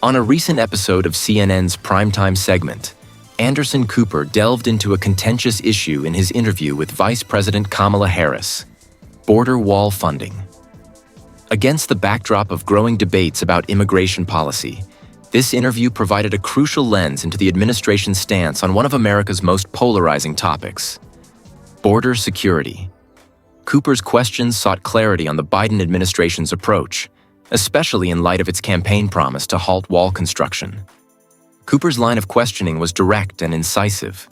On a recent episode of CNN's primetime segment, Anderson Cooper delved into a contentious issue in his interview with Vice President Kamala Harris: border wall funding. Against the backdrop of growing debates about immigration policy, this interview provided a crucial lens into the administration's stance on one of America's most polarizing topics: border security. Cooper's questions sought clarity on the Biden administration's approach, especially in light of its campaign promise to halt wall construction. Cooper's line of questioning was direct and incisive,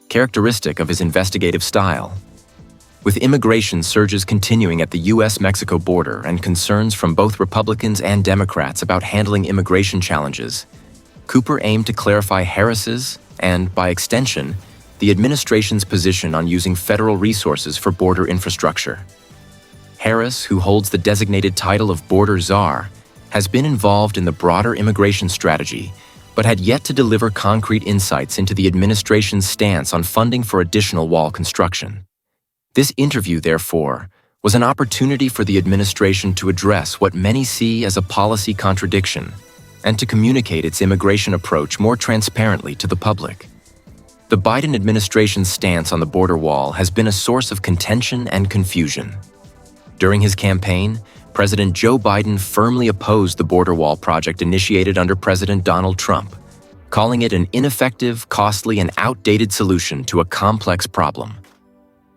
characteristic of his investigative style. With immigration surges continuing at the U.S.-Mexico border and concerns from both Republicans and Democrats about handling immigration challenges, Cooper aimed to clarify Harris's, and by extension, the administration's position on using federal resources for border infrastructure. Harris, who holds the designated title of Border Czar, has been involved in the broader immigration strategy, but had yet to deliver concrete insights into the administration's stance on funding for additional wall construction. This interview, therefore, was an opportunity for the administration to address what many see as a policy contradiction and to communicate its immigration approach more transparently to the public. The Biden administration's stance on the border wall has been a source of contention and confusion. During his campaign, President Joe Biden firmly opposed the border wall project initiated under President Donald Trump, calling it an ineffective, costly, and outdated solution to a complex problem.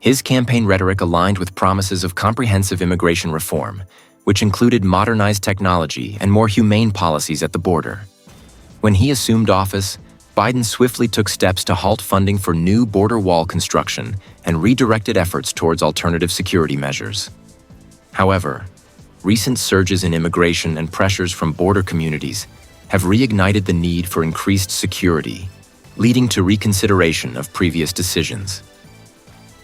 His campaign rhetoric aligned with promises of comprehensive immigration reform, which included modernized technology and more humane policies at the border. When he assumed office, Biden swiftly took steps to halt funding for new border wall construction and redirected efforts towards alternative security measures. However, recent surges in immigration and pressures from border communities have reignited the need for increased security, leading to reconsideration of previous decisions.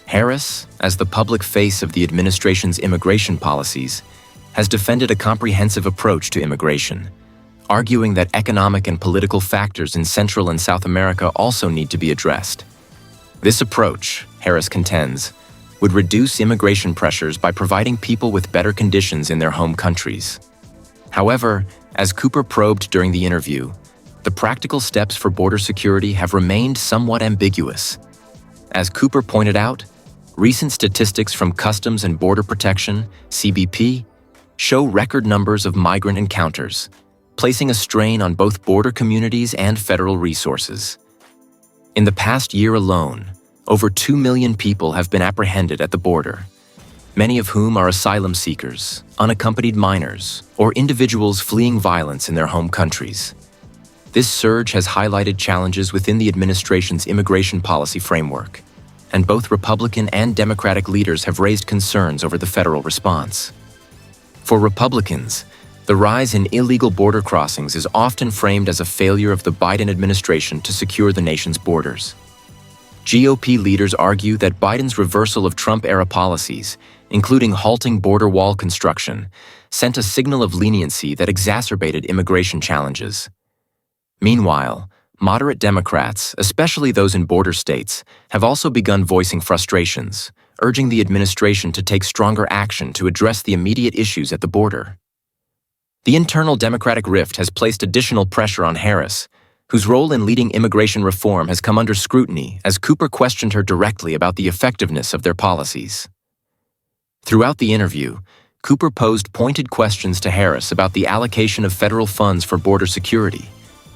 Harris, as the public face of the administration's immigration policies, has defended a comprehensive approach to immigration, arguing that economic and political factors in Central and South America also need to be addressed. This approach, Harris contends, would reduce immigration pressures by providing people with better conditions in their home countries. However, as Cooper probed during the interview, the practical steps for border security have remained somewhat ambiguous. As Cooper pointed out, recent statistics from Customs and Border Protection, CBP, show record numbers of migrant encounters, placing a strain on both border communities and federal resources. In the past year alone, over 2 million people have been apprehended at the border, many of whom are asylum seekers, unaccompanied minors, or individuals fleeing violence in their home countries. This surge has highlighted challenges within the administration's immigration policy framework, and both Republican and Democratic leaders have raised concerns over the federal response. For Republicans, the rise in illegal border crossings is often framed as a failure of the Biden administration to secure the nation's borders. GOP leaders argue that Biden's reversal of Trump-era policies, including halting border wall construction, sent a signal of leniency that exacerbated immigration challenges. Meanwhile, moderate Democrats, especially those in border states, have also begun voicing frustrations, urging the administration to take stronger action to address the immediate issues at the border. The internal Democratic rift has placed additional pressure on Harris, whose role in leading immigration reform has come under scrutiny as Cooper questioned her directly about the effectiveness of their policies. Throughout the interview, Cooper posed pointed questions to Harris about the allocation of federal funds for border security,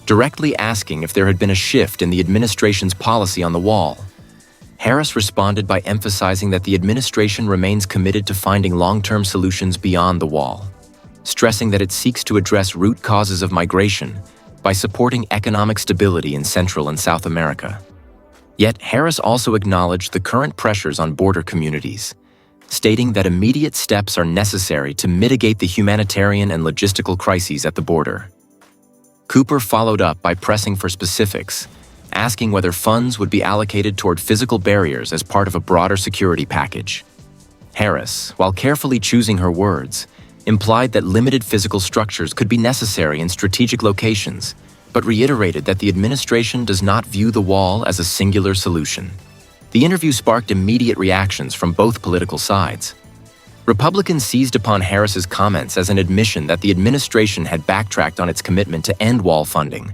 directly asking if there had been a shift in the administration's policy on the wall. Harris responded by emphasizing that the administration remains committed to finding long-term solutions beyond the wall, stressing that it seeks to address root causes of migration by supporting economic stability in Central and South America. Yet Harris also acknowledged the current pressures on border communities, stating that immediate steps are necessary to mitigate the humanitarian and logistical crises at the border. Cooper followed up by pressing for specifics, asking whether funds would be allocated toward physical barriers as part of a broader security package. Harris, while carefully choosing her words, implied that limited physical structures could be necessary in strategic locations, but reiterated that the administration does not view the wall as a singular solution. The interview sparked immediate reactions from both political sides. Republicans seized upon Harris's comments as an admission that the administration had backtracked on its commitment to end wall funding,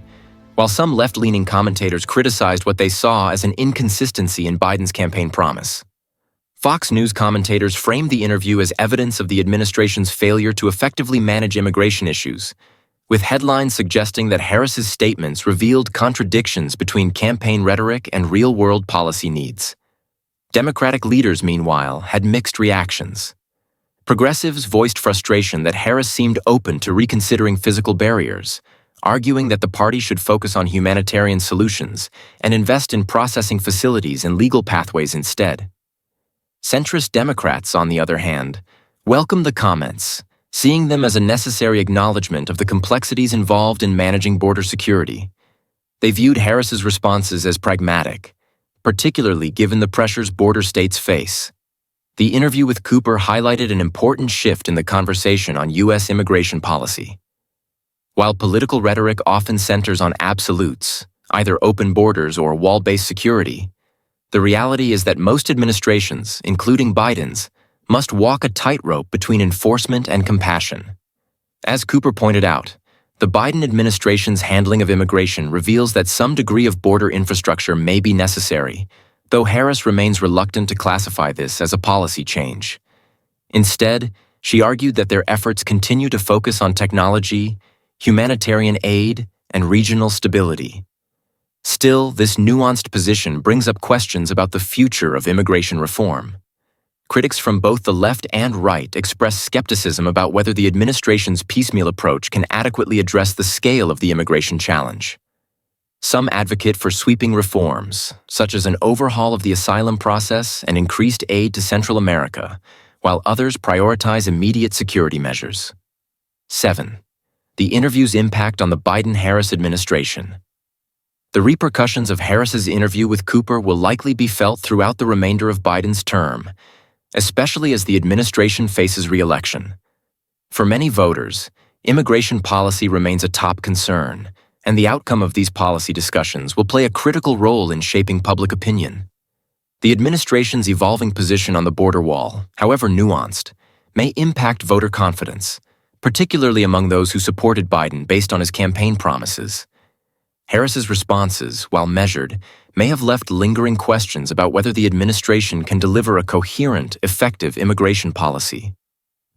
while some left-leaning commentators criticized what they saw as an inconsistency in Biden's campaign promise. Fox News commentators framed the interview as evidence of the administration's failure to effectively manage immigration issues, with headlines suggesting that Harris's statements revealed contradictions between campaign rhetoric and real-world policy needs. Democratic leaders, meanwhile, had mixed reactions. Progressives voiced frustration that Harris seemed open to reconsidering physical barriers, arguing that the party should focus on humanitarian solutions and invest in processing facilities and legal pathways instead. Centrist Democrats, on the other hand, welcomed the comments, seeing them as a necessary acknowledgement of the complexities involved in managing border security. They viewed Harris's responses as pragmatic, particularly given the pressures border states face. The interview with Cooper highlighted an important shift in the conversation on U.S. immigration policy. While political rhetoric often centers on absolutes, either open borders or wall-based security, the reality is that most administrations, including Biden's, must walk a tightrope between enforcement and compassion. As Cooper pointed out, the Biden administration's handling of immigration reveals that some degree of border infrastructure may be necessary, though Harris remains reluctant to classify this as a policy change. Instead, she argued that their efforts continue to focus on technology, humanitarian aid, and regional stability. Still, this nuanced position brings up questions about the future of immigration reform. Critics from both the left and right express skepticism about whether the administration's piecemeal approach can adequately address the scale of the immigration challenge. Some advocate for sweeping reforms, such as an overhaul of the asylum process and increased aid to Central America, while others prioritize immediate security measures. 7. The interview's impact on the Biden-Harris administration. The repercussions of Harris's interview with Cooper will likely be felt throughout the remainder of Biden's term, especially as the administration faces re-election. For many voters, immigration policy remains a top concern, and the outcome of these policy discussions will play a critical role in shaping public opinion. The administration's evolving position on the border wall, however nuanced, may impact voter confidence, particularly among those who supported Biden based on his campaign promises. Harris's responses, while measured, may have left lingering questions about whether the administration can deliver a coherent, effective immigration policy.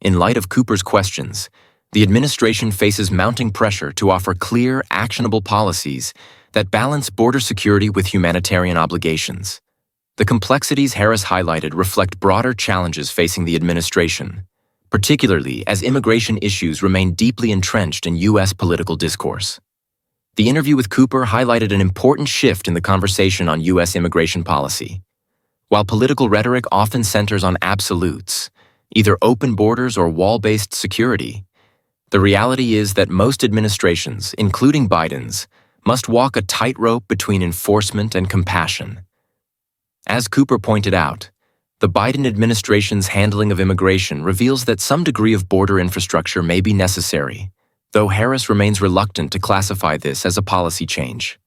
In light of Cooper's questions, the administration faces mounting pressure to offer clear, actionable policies that balance border security with humanitarian obligations. The complexities Harris highlighted reflect broader challenges facing the administration, particularly as immigration issues remain deeply entrenched in U.S. political discourse. The interview with Cooper highlighted an important shift in the conversation on U.S. immigration policy. While political rhetoric often centers on absolutes, either open borders or wall-based security, the reality is that most administrations, including Biden's, must walk a tightrope between enforcement and compassion. As Cooper pointed out, the Biden administration's handling of immigration reveals that some degree of border infrastructure may be necessary, though Harris remains reluctant to classify this as a policy change.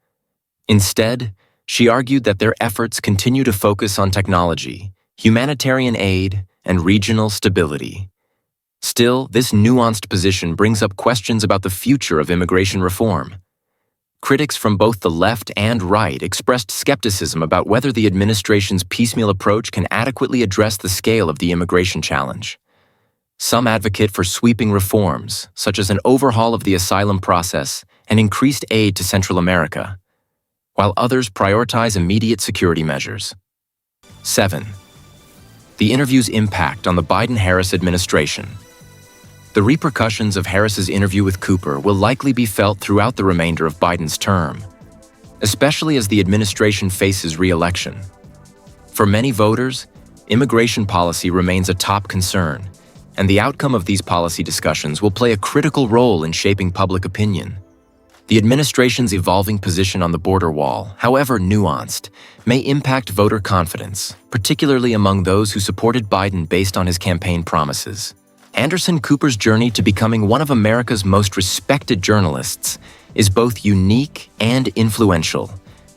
Instead, she argued that their efforts continue to focus on technology, humanitarian aid, and regional stability. Still, this nuanced position brings up questions about the future of immigration reform. Critics from both the left and right expressed skepticism about whether the administration's piecemeal approach can adequately address the scale of the immigration challenge. Some advocate for sweeping reforms, such as an overhaul of the asylum process and increased aid to Central America, while others prioritize immediate security measures. 7. The interview's impact on the Biden-Harris administration. The repercussions of Harris's interview with Cooper will likely be felt throughout the remainder of Biden's term, especially as the administration faces re-election. For many voters, immigration policy remains a top concern, and the outcome of these policy discussions will play a critical role in shaping public opinion. The administration's evolving position on the border wall, however nuanced, may impact voter confidence, particularly among those who supported Biden based on his campaign promises. Anderson Cooper's journey to becoming one of America's most respected journalists is both unique and influential,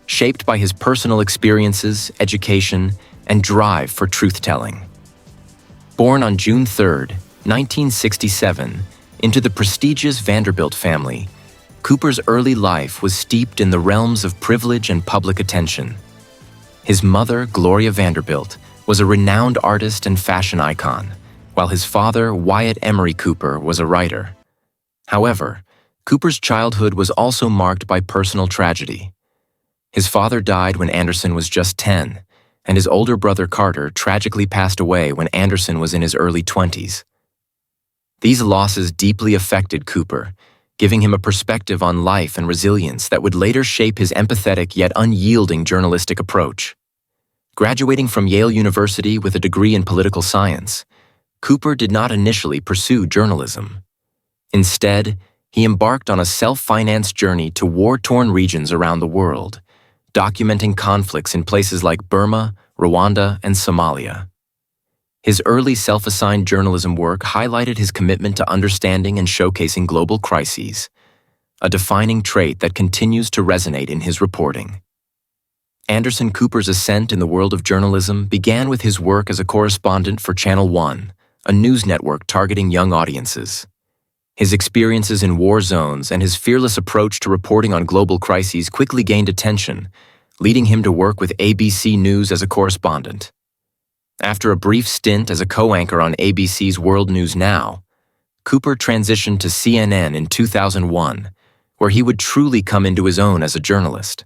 shaped by his personal experiences, education, and drive for truth-telling. Born on June 3, 1967, into the prestigious Vanderbilt family, Cooper's early life was steeped in the realms of privilege and public attention. His mother, Gloria Vanderbilt, was a renowned artist and fashion icon, while his father, Wyatt Emery Cooper, was a writer. However, Cooper's childhood was also marked by personal tragedy. His father died when Anderson was just 10, and his older brother Carter tragically passed away when Anderson was in his early 20s. These losses deeply affected Cooper, giving him a perspective on life and resilience that would later shape his empathetic yet unyielding journalistic approach. Graduating from Yale University with a degree in political science, Cooper did not initially pursue journalism. Instead, he embarked on a self-financed journey to war-torn regions around the world, documenting conflicts in places like Burma, Rwanda, and Somalia. His early self-assigned journalism work highlighted his commitment to understanding and showcasing global crises, a defining trait that continues to resonate in his reporting. Anderson Cooper's ascent in the world of journalism began with his work as a correspondent for Channel One, a news network targeting young audiences. His experiences in war zones and his fearless approach to reporting on global crises quickly gained attention, leading him to work with ABC News as a correspondent. After a brief stint as a co-anchor on ABC's World News Now, Cooper transitioned to CNN in 2001, where he would truly come into his own as a journalist.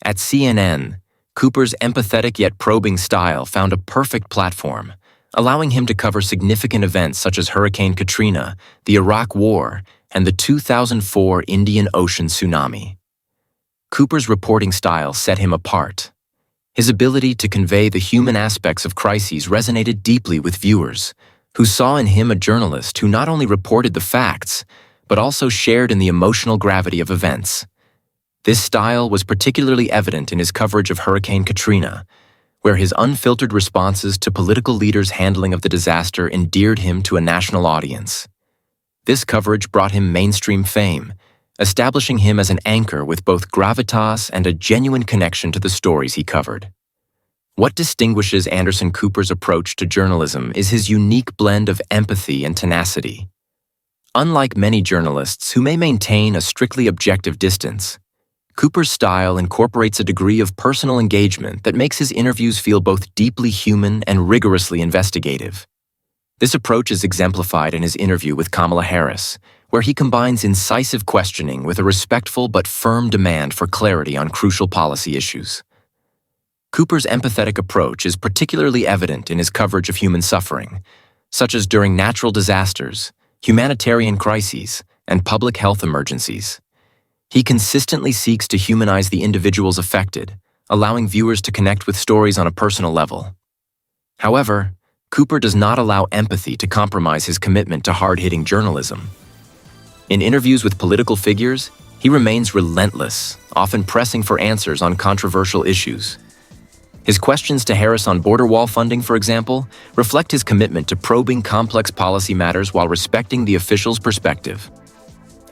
At CNN, Cooper's empathetic yet probing style found a perfect platform, allowing him to cover significant events such as Hurricane Katrina, the Iraq War, and the 2004 Indian Ocean tsunami. Cooper's reporting style set him apart. His ability to convey the human aspects of crises resonated deeply with viewers, who saw in him a journalist who not only reported the facts, but also shared in the emotional gravity of events. This style was particularly evident in his coverage of Hurricane Katrina, where his unfiltered responses to political leaders' handling of the disaster endeared him to a national audience. This coverage brought him mainstream fame, establishing him as an anchor with both gravitas and a genuine connection to the stories he covered. What distinguishes Anderson Cooper's approach to journalism is his unique blend of empathy and tenacity. Unlike many journalists who may maintain a strictly objective distance, Cooper's style incorporates a degree of personal engagement that makes his interviews feel both deeply human and rigorously investigative. This approach is exemplified in his interview with Kamala Harris, where he combines incisive questioning with a respectful but firm demand for clarity on crucial policy issues. Cooper's empathetic approach is particularly evident in his coverage of human suffering, such as during natural disasters, humanitarian crises, and public health emergencies. He consistently seeks to humanize the individuals affected, allowing viewers to connect with stories on a personal level. However, Cooper does not allow empathy to compromise his commitment to hard-hitting journalism. In interviews with political figures, he remains relentless, often pressing for answers on controversial issues. His questions to Harris on border wall funding, for example, reflect his commitment to probing complex policy matters while respecting the official's perspective.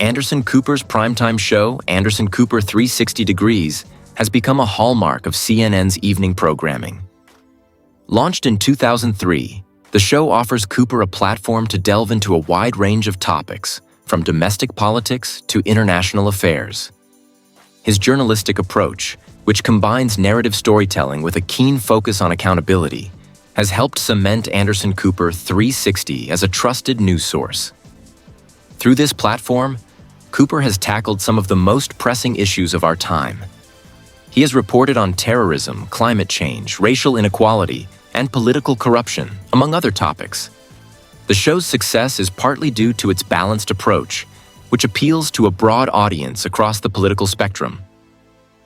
Anderson Cooper's primetime show, Anderson Cooper 360 Degrees, has become a hallmark of CNN's evening programming. Launched in 2003, the show offers Cooper a platform to delve into a wide range of topics, from domestic politics to international affairs. His journalistic approach, which combines narrative storytelling with a keen focus on accountability, has helped cement Anderson Cooper 360 as a trusted news source. Through this platform, Cooper has tackled some of the most pressing issues of our time. He has reported on terrorism, climate change, racial inequality, and political corruption, among other topics. The show's success is partly due to its balanced approach, which appeals to a broad audience across the political spectrum.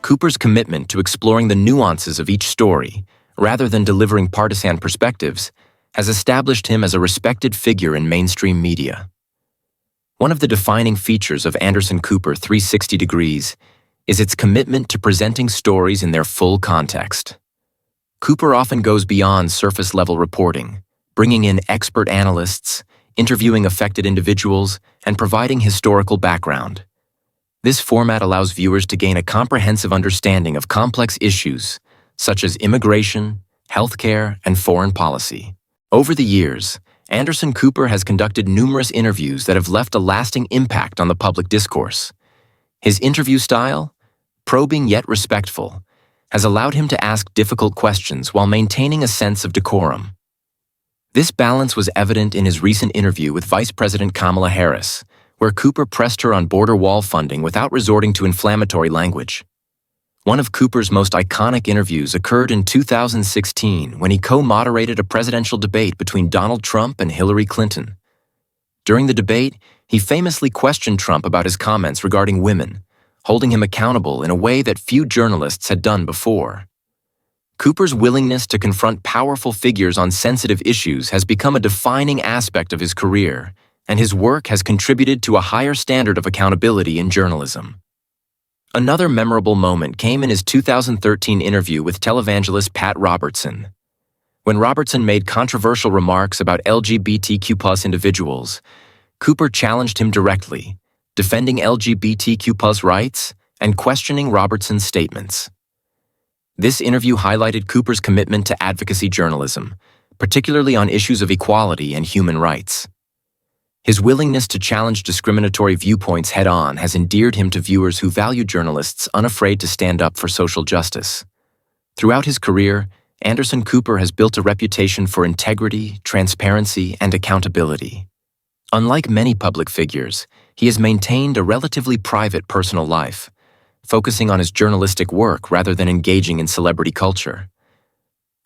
Cooper's commitment to exploring the nuances of each story, rather than delivering partisan perspectives, has established him as a respected figure in mainstream media. One of the defining features of Anderson Cooper 360 Degrees is its commitment to presenting stories in their full context. Cooper often goes beyond surface-level reporting, bringing in expert analysts, interviewing affected individuals, and providing historical background. This format allows viewers to gain a comprehensive understanding of complex issues such as immigration, healthcare, and foreign policy. Over the years, Anderson Cooper has conducted numerous interviews that have left a lasting impact on the public discourse. His interview style, probing yet respectful, has allowed him to ask difficult questions while maintaining a sense of decorum. This balance was evident in his recent interview with Vice President Kamala Harris, where Cooper pressed her on border wall funding without resorting to inflammatory language. One of Cooper's most iconic interviews occurred in 2016 when he co-moderated a presidential debate between Donald Trump and Hillary Clinton. During the debate, he famously questioned Trump about his comments regarding women, holding him accountable in a way that few journalists had done before. Cooper's willingness to confront powerful figures on sensitive issues has become a defining aspect of his career, and his work has contributed to a higher standard of accountability in journalism. Another memorable moment came in his 2013 interview with televangelist Pat Robertson. When Robertson made controversial remarks about LGBTQ+ individuals, Cooper challenged him directly, defending LGBTQ+ rights and questioning Robertson's statements. This interview highlighted Cooper's commitment to advocacy journalism, particularly on issues of equality and human rights. His willingness to challenge discriminatory viewpoints head-on has endeared him to viewers who value journalists unafraid to stand up for social justice. Throughout his career, Anderson Cooper has built a reputation for integrity, transparency, and accountability. Unlike many public figures, he has maintained a relatively private personal life, focusing on his journalistic work rather than engaging in celebrity culture.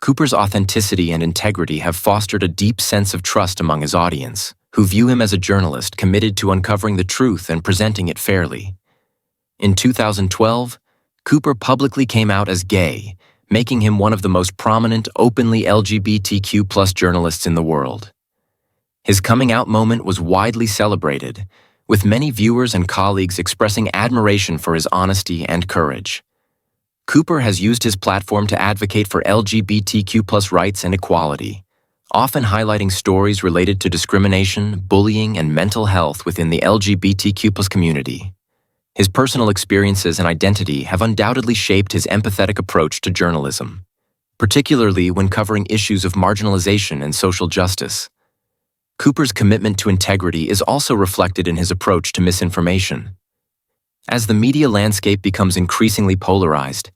Cooper's authenticity and integrity have fostered a deep sense of trust among his audience, who view him as a journalist committed to uncovering the truth and presenting it fairly. In 2012, Cooper publicly came out as gay, making him one of the most prominent openly LGBTQ+ journalists in the world. His coming out moment was widely celebrated, with many viewers and colleagues expressing admiration for his honesty and courage. Cooper has used his platform to advocate for LGBTQ+ rights and equality, often highlighting stories related to discrimination, bullying, and mental health within the LGBTQ+ community. His personal experiences and identity have undoubtedly shaped his empathetic approach to journalism, particularly when covering issues of marginalization and social justice. Cooper's commitment to integrity is also reflected in his approach to misinformation. As the media landscape becomes increasingly polarized,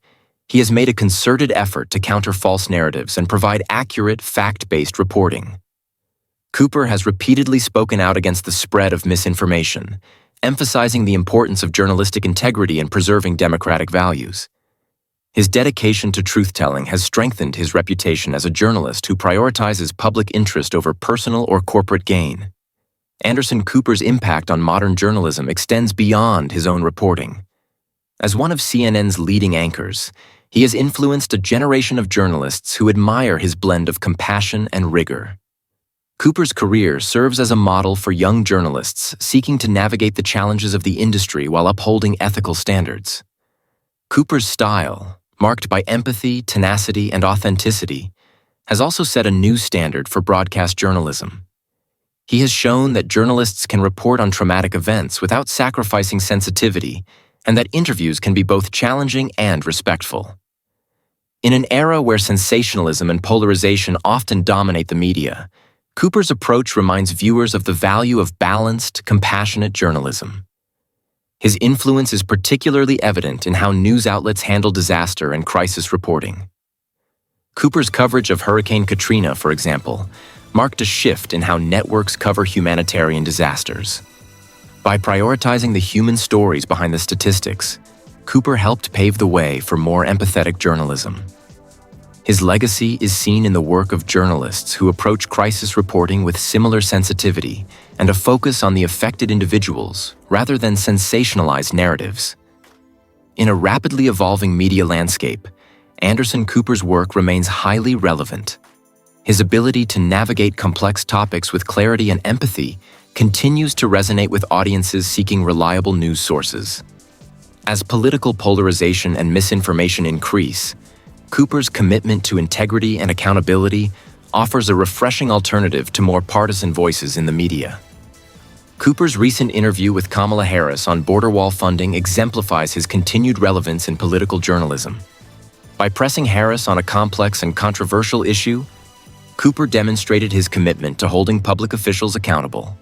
he has made a concerted effort to counter false narratives and provide accurate, fact-based reporting. Cooper has repeatedly spoken out against the spread of misinformation, emphasizing the importance of journalistic integrity and preserving democratic values. His dedication to truth-telling has strengthened his reputation as a journalist who prioritizes public interest over personal or corporate gain. Anderson Cooper's impact on modern journalism extends beyond his own reporting. As one of CNN's leading anchors, he has influenced a generation of journalists who admire his blend of compassion and rigor. Cooper's career serves as a model for young journalists seeking to navigate the challenges of the industry while upholding ethical standards. Cooper's style, marked by empathy, tenacity, and authenticity, has also set a new standard for broadcast journalism. He has shown that journalists can report on traumatic events without sacrificing sensitivity, and that interviews can be both challenging and respectful. In an era where sensationalism and polarization often dominate the media, Cooper's approach reminds viewers of the value of balanced, compassionate journalism. His influence is particularly evident in how news outlets handle disaster and crisis reporting. Cooper's coverage of Hurricane Katrina, for example, marked a shift in how networks cover humanitarian disasters. By prioritizing the human stories behind the statistics, Cooper helped pave the way for more empathetic journalism. His legacy is seen in the work of journalists who approach crisis reporting with similar sensitivity and a focus on the affected individuals rather than sensationalized narratives. In a rapidly evolving media landscape, Anderson Cooper's work remains highly relevant. His ability to navigate complex topics with clarity and empathy continues to resonate with audiences seeking reliable news sources. As political polarization and misinformation increase, Cooper's commitment to integrity and accountability offers a refreshing alternative to more partisan voices in the media. Cooper's recent interview with Kamala Harris on border wall funding exemplifies his continued relevance in political journalism. By pressing Harris on a complex and controversial issue, Cooper demonstrated his commitment to holding public officials accountable.